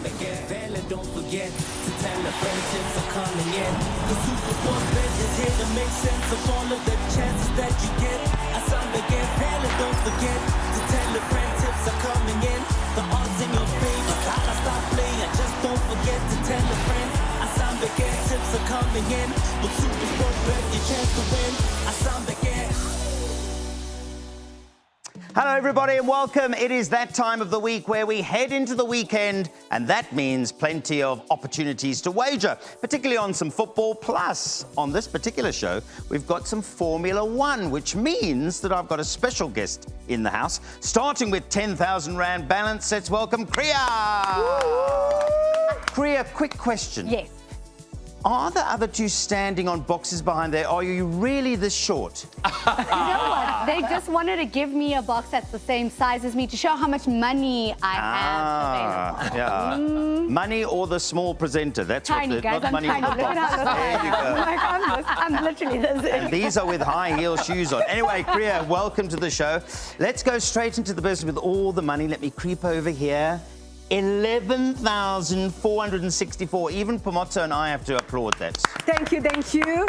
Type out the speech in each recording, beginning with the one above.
again. Fella, don't forget to tell a friend tips are coming in. The Super Sports Bet is here to make sense of all of the chances that you get. I sound again. Fella, don't forget to tell a friend tips are coming in. The odds in your favor, gotta stop playing. Just don't forget to tell a friend. I sound again. Tips are coming in. With Super Sports Bet, your chance to win. I sound again. Hello, everybody, and welcome. It is that time of the week where we head into the weekend, and that means plenty of opportunities to wager, particularly on some football. Plus, on this particular show, we've got some Formula One, which means that I've got a special guest in the house, starting with 10,000 Rand balance. Let's welcome Kriya. Kriya, quick question. Yes. Are the other two standing on boxes behind there? Are you really this short? You know what? They just wanted to give me a box that's the same size as me to show how much money I have available. Yeah. Money or the small presenter. That's Tiny, what guys, not I'm money tiny. or the Look at how box. little I There you am. go. I'm literally this. And these are with high heel shoes on. Anyway, Kriya, welcome to the show. Let's go straight into the business with all the money. Let me creep over here. 11,464. Even Pomoto and I have to applaud that. Thank you, thank you.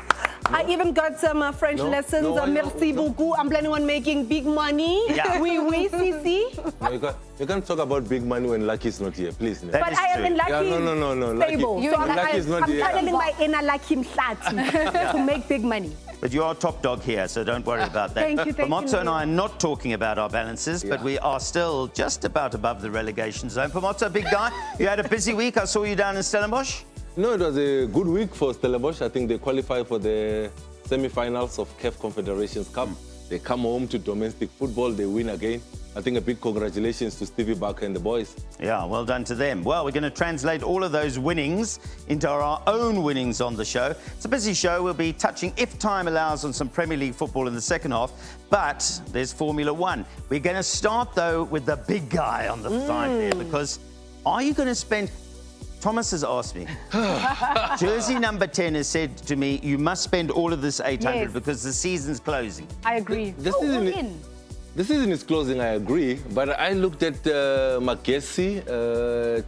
I even got some French lessons. Merci beaucoup. I'm planning on making big money. Yeah. Oui, oui, si. No, you can't talk about big money when Lucky is not here, please. That But is I am true. in Lucky. Yeah, no. Stable. Lucky, So Lucky is not I'm here. channeling my inner Lucky Mhlati to make big money. But you are top dog here, so don't worry about that. Thank you, Pomoto and Neil. I are not talking about our balances, but we are still just about above the relegation zone. Pomoto, big guy, you had a busy week. I saw you down in Stellenbosch. No, it was a good week for Stellenbosch. I think they qualified for the semi-finals of CAF Confederations Cup. They come home to domestic football. They win again. I think a big congratulations to Stevie Barker and the boys. Yeah, well done to them. Well, we're going to translate all of those winnings into our own winnings on the show. It's a busy show. We'll be touching, if time allows, on some Premier League football in the second half. But there's Formula One. We're going to start, though, with the big guy on the side there, because are you going to spend... Thomas has asked me. Jersey number 10 has said to me, you must spend all of this 800 Yes. because the season's closing. I agree. The season is closing, I agree. But I looked at Magesi,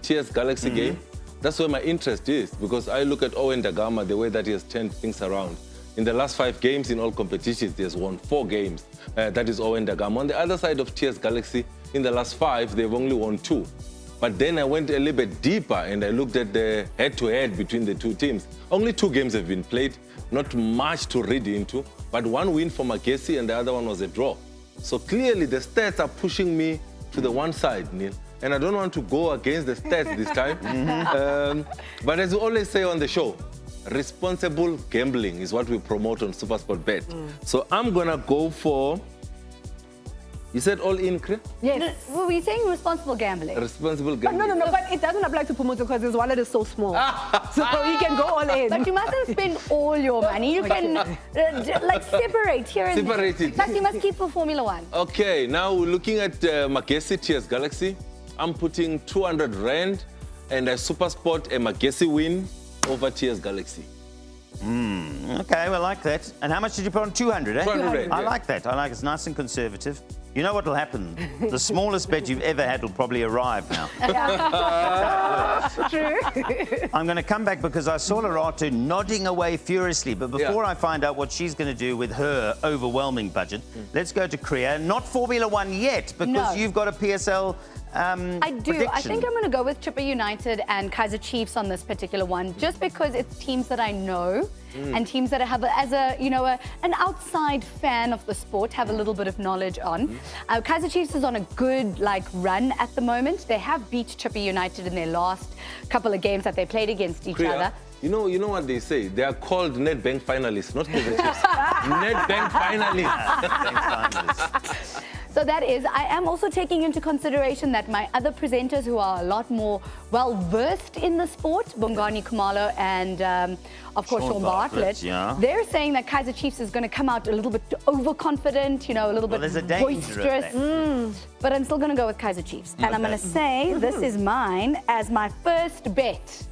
TS Galaxy game. That's where my interest is, because I look at Owen Da Gama, the way that he has turned things around. In the last 5 games in all competitions, he has won 4 games. That is Owen Da Gama. On the other side of TS Galaxy, in the last 5, they've only won 2. But then I went a little bit deeper and I looked at the head-to-head between the two teams. Only 2 games have been played, not much to read into, but 1 win for Magesi and the other one was a draw. So clearly the stats are pushing me to the one side, Neil. And I don't want to go against the stats this time. But as we always say on the show, responsible gambling is what we promote on SuperSport Bet. So I'm going to go for... You said all in, Kriya? Yes. Were we saying responsible gambling? Responsible But gambling. no, but it doesn't apply to Pomoto because his wallet is so small. So he can go all in. But you mustn't spend all your money. You can like separate here and Separate there. it. But you must keep for Formula One. Okay, now we're looking at Magesi TS Galaxy. I'm putting 200 Rand and a SuperSport a Magesi win over TS Galaxy. Okay, well, I like that. And how much did you put on? 200, eh? 200, I yeah. like that. I like it. It's nice and conservative. You know what will happen? The smallest bet you've ever had will probably arrive now. True. I'm going to come back because I saw Lerato nodding away furiously. But before I find out what she's going to do with her overwhelming budget, let's go to Kriya. Not Formula One yet, because you've got a PSL I do. prediction. I think I'm going to go with Chippa United and Kaizer Chiefs on this particular one, just because it's teams that I know and teams that I have, as a an outside fan of the sport, have a little bit of knowledge on. Kaizer Chiefs is on a good run at the moment. They have beat Chippa United in their last couple of games that they played against each other. You know what they say? They are called Nedbank finalists, not Kaizer Chiefs. Nedbank finalists. So that is, I am also taking into consideration that my other presenters who are a lot more well-versed in the sport, Bongani Khumalo and, of course, Sean Bartlett, they're saying that Kaizer Chiefs is going to come out a little bit overconfident, a little bit boisterous. But I'm still going to go with Kaizer Chiefs. And I'm going to say this is mine as my first bet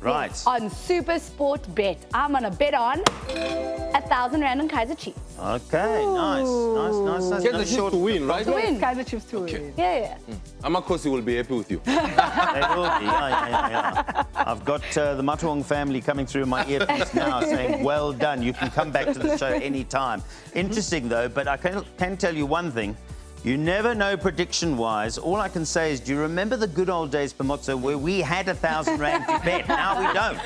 on Super Sport Bet. I'm going to bet on 1,000 Rand on Kaizer Chiefs. Okay, nice. Kaizer Chiefs to win, right? To win. Kaiser Chiefs to win. Yeah. Amakosi will be happy with you. They will be. Yeah. I've got the Matuong family coming through my earpiece now saying, well done. You can come back to the show anytime. Interesting, though, but I can tell you one thing. You never know prediction-wise. All I can say is, do you remember the good old days, Pomotso, where we had 1,000 rand to bet? Now we don't.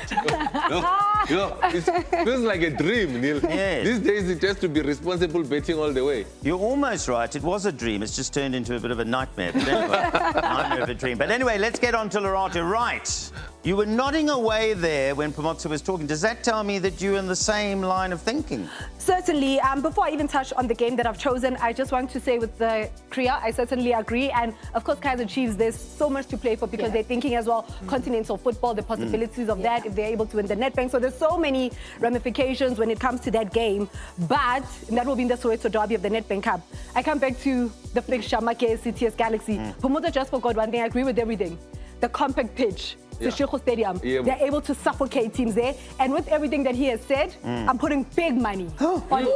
It feels like a dream, Neil. Yes. These days, it has to be responsible betting all the way. You're almost right. It was a dream. It's just turned into a bit of a nightmare. But anyway, nightmare of a dream. But anyway, let's get on to Lerato. Right. You were nodding away there when Pomotso was talking. Does that tell me that you're in the same line of thinking? Certainly. Before I even touch on the game that I've chosen, I just want to say with the Kriya, I certainly agree. And of course, Kaiser Chiefs, there's so much to play for because they're thinking as well, continental football, the possibilities of that if they're able to win the Nedbank. So there's so many ramifications when it comes to that game. But that will be in the Soweto derby of the Nedbank Cup. I come back to the fixture, Makesi, TS Galaxy. Pomotso just forgot one thing. I agree with everything. The compact pitch. The Shiko Stadium. They're able to suffocate teams there. And with everything that he has said, I'm putting big money. On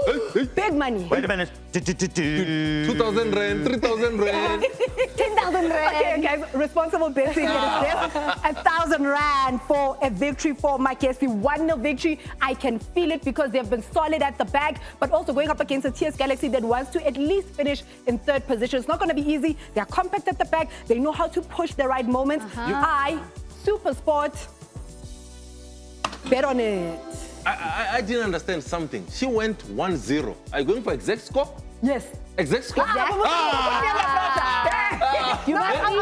big money. Wait a minute. 2,000 rand, 3,000 rand. 10,000 rand. Okay, guys, responsible betting. It is this. 1,000 rand for a victory for Makesi. 1-0 victory. I can feel it because they've been solid at the back, but also going up against a TS Galaxy that wants to at least finish in third position. It's not going to be easy. They're compact at the back. They know how to push the right moments. Super Sport, bet on it. I didn't understand something. She went 1-0. Are you going for exact score? Yes. Exact score? I'm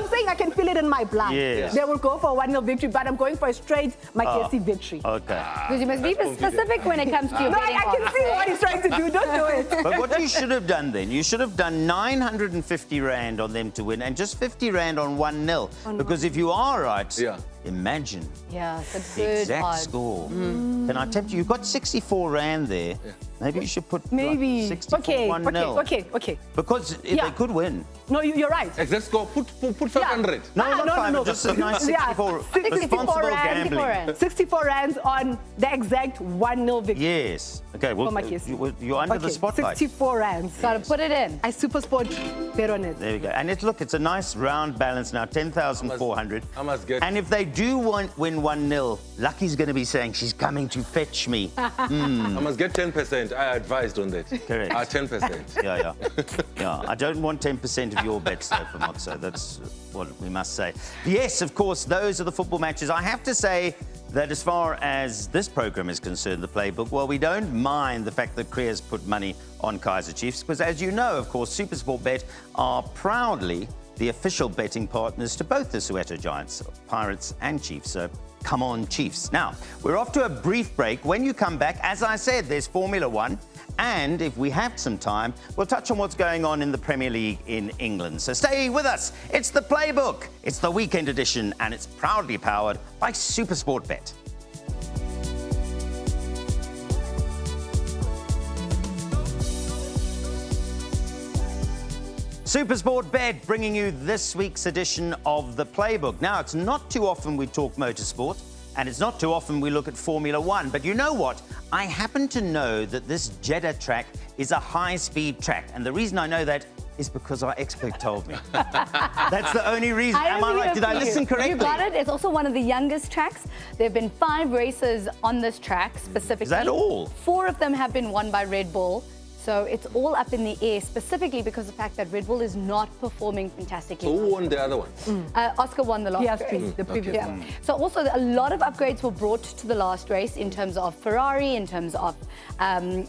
saying I can feel it in my blood. Yes. They will go for a 1-0 victory, but I'm going for a straight Makesi victory. Okay. Because you must be specific when it comes to your No, betting I can see what he's trying to do. Don't do it. But what you should have done then, you should have done 950 rand on them to win and just 50 rand on 1-0. Because if you are right, imagine Yeah, it's a the good exact odds. score. Can I tempt you? You've got 64 rand there. Maybe you should put Maybe. 64 1-0. Okay. Because if they could win. No, you're right. Exact score, put 500. No, not 500, just a nice 64. 64 Responsible rand. gambling. 64 rands on the exact 1-0 victory. Yes. Okay, well, For Makesi. you're under the spotlight. 64 rands. Gotta put it in. I Super Sport bet on it. There we go. And it's a nice round balance now, 10,400. I must get. And if they do win 1-0, Lucky's going to be saying she's coming to fetch me. I must get 10%. I advised on that. Correct. 10%. Yeah. I don't want 10% of your bets, though, Pomotso. That's what we must say. Yes, of course, those are the football matches. I have to say that as far as this program is concerned, the Playbook, well, we don't mind the fact that Kriya's put money on Kaiser Chiefs, because as you know, of course, SuperSport Bet are proudly the official betting partners to both the Soweto Giants, Pirates and Chiefs. So come on, Chiefs. Now, we're off to a brief break. When you come back, as I said, there's Formula One. And if we have some time, we'll touch on what's going on in the Premier League in England. So stay with us. It's the Playbook. It's the weekend edition, and it's proudly powered by SuperSport Bet. SuperSport Bet bringing you this week's edition of the Playbook. Now, it's not too often we talk motorsport, and it's not too often we look at Formula One. But you know what? I happen to know that this Jeddah track is a high-speed track. And the reason I know that is because our expert told me. That's the only reason. Am I right? Did I listen correctly? You got it. It's also one of the youngest tracks. There have been 5 races on this track specifically. Is that all? 4 of them have been won by Red Bull. So it's all up in the air, specifically because of the fact that Red Bull is not performing fantastically. So who won the other one? Oscar won the last race. The previous one. So also a lot of upgrades were brought to the last race in terms of Ferrari, in terms of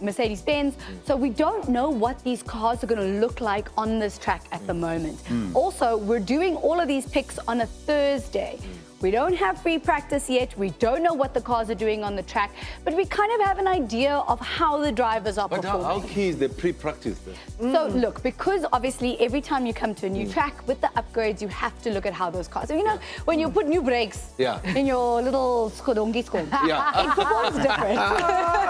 Mercedes-Benz. So we don't know what these cars are going to look like on this track at the moment. Also, we're doing all of these picks on a Thursday. We don't have free practice yet. We don't know what the cars are doing on the track, but we kind of have an idea of how the drivers are performing. But how key is the pre-practice then? So look, because obviously every time you come to a new track with the upgrades, you have to look at how those cars. So, you know, when you put new brakes in your little Skodongi Skod, it performs different.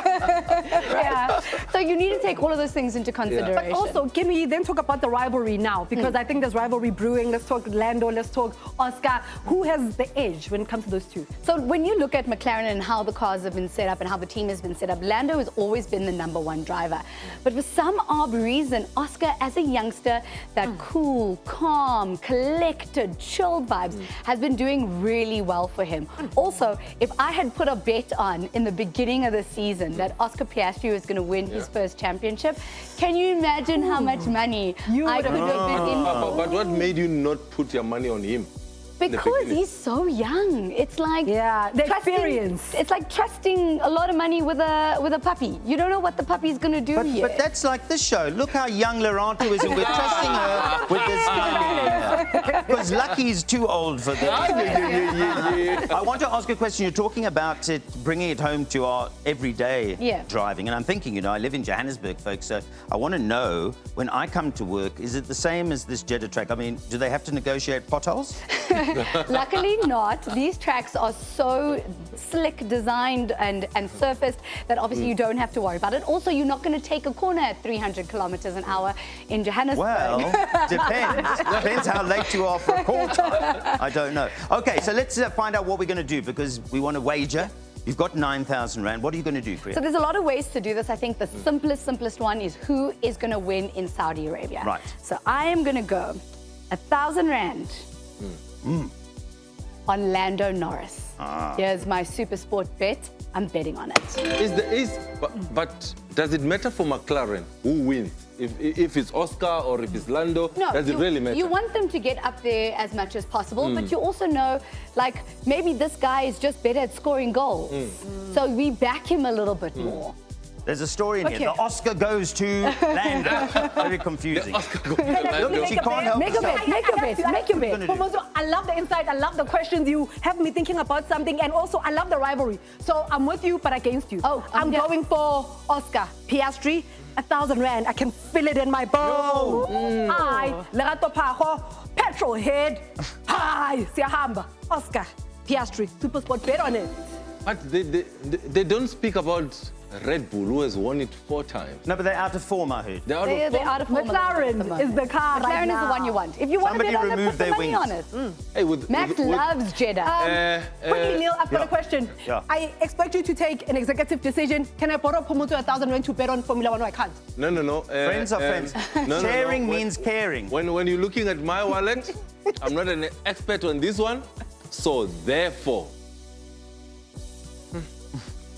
Yeah. So you need to take all of those things into consideration. But also, can we then talk about the rivalry now? Because I think there's rivalry brewing. Let's talk Lando, let's talk Oscar. Who has the edge when it comes to those two? So when you look at McLaren and how the cars have been set up and how the team has been set up, Lando has always been the #1 driver. But for some odd reason, Oscar, as a youngster, that cool, calm, collected, chilled vibes has been doing really well for him. Also, if I had put a bet on in the beginning of the season that Oscar Piastri was going to win his first championship, can you imagine how much money I could have been in for? But what made you not put your money on him? Because he's so young. It's like the experience. It's like trusting a lot of money with a puppy. You don't know what the puppy's going to do here. But that's like this show. Look how young Laurento is, and we're trusting her with this family. Because Lucky's too old for this. I want to ask a question. You're talking about it, bringing it home to our everyday driving. And I'm thinking, you know, I live in Johannesburg, folks, so I want to know, when I come to work, is it the same as this Jeddah track? I mean, do they have to negotiate potholes? Luckily not. These tracks are so slick designed and surfaced that obviously you don't have to worry about it. Also, you're not going to take a corner at 300 kilometers an hour in Johannesburg. Well, depends. Depends how late you are for a call time. I don't know. Okay, so let's find out what we're going to do, because we want to wager. You've got 9,000 Rand. What are you going to do, Priya? So there's a lot of ways to do this. I think the simplest one is who is going to win in Saudi Arabia. Right. So I am going to go 1,000 Rand on Lando Norris. Here's my super sport bet. I'm betting on it. But does it matter for McLaren who wins? If it's Oscar or if it's Lando, does it really matter? You want them to get up there as much as possible, but you also know, like, maybe this guy is just better at scoring goals. So we back him a little bit more. There's a story in here. The Oscar goes to Lando. Very confusing. Make she can't help a bet. Make your bet. Make your bet. Pomozo, I love the insight. I love the questions. You have me thinking about something. And also, I love the rivalry. So I'm with you, but against you. Oh, I'm going for Oscar Piastri. 1,000 Rand. I can feel it in my bones. Hi, Lerato Pajo, petrol head. Hi, Siahamba. Oscar Piastri. Super sport bet on it. But they don't speak about Red Bull, who has won it 4 times. No, but they're out of form, I heard. They're out of form. McLaren is the car right now. McLaren is the one you want. If you want to bet on it, put some money on it. Hey, Max loves Jeddah. Quickly, Neil, I've got a question. I expect you to take an executive decision. Can I borrow Pomoto 1,000 Rand to bet on Formula 1? No, I can't. No. Friends are friends. Sharing means caring. When you're looking at my wallet, I'm not an expert on this one. So therefore,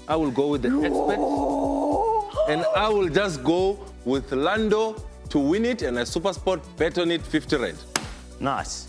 I will go with the expert, and I will just go with Lando to win it, and a super sport bet on it 50 Rand. Nice.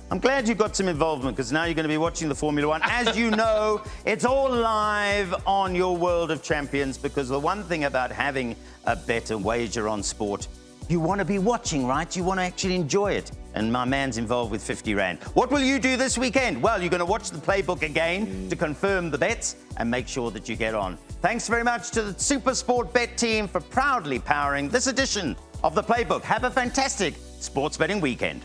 I'm glad you got some involvement, because now you're going to be watching the Formula 1. As you know, it's all live on your World of Champions, because the one thing about having a bet and wager on sport, you want to be watching, right? You want to actually enjoy it. And my man's involved with 50 Rand. What will you do this weekend? Well, you're going to watch the Playbook again to confirm the bets and make sure that you get on. Thanks very much to the Super Sport Bet team for proudly powering this edition of the Playbook. Have a fantastic sports betting weekend.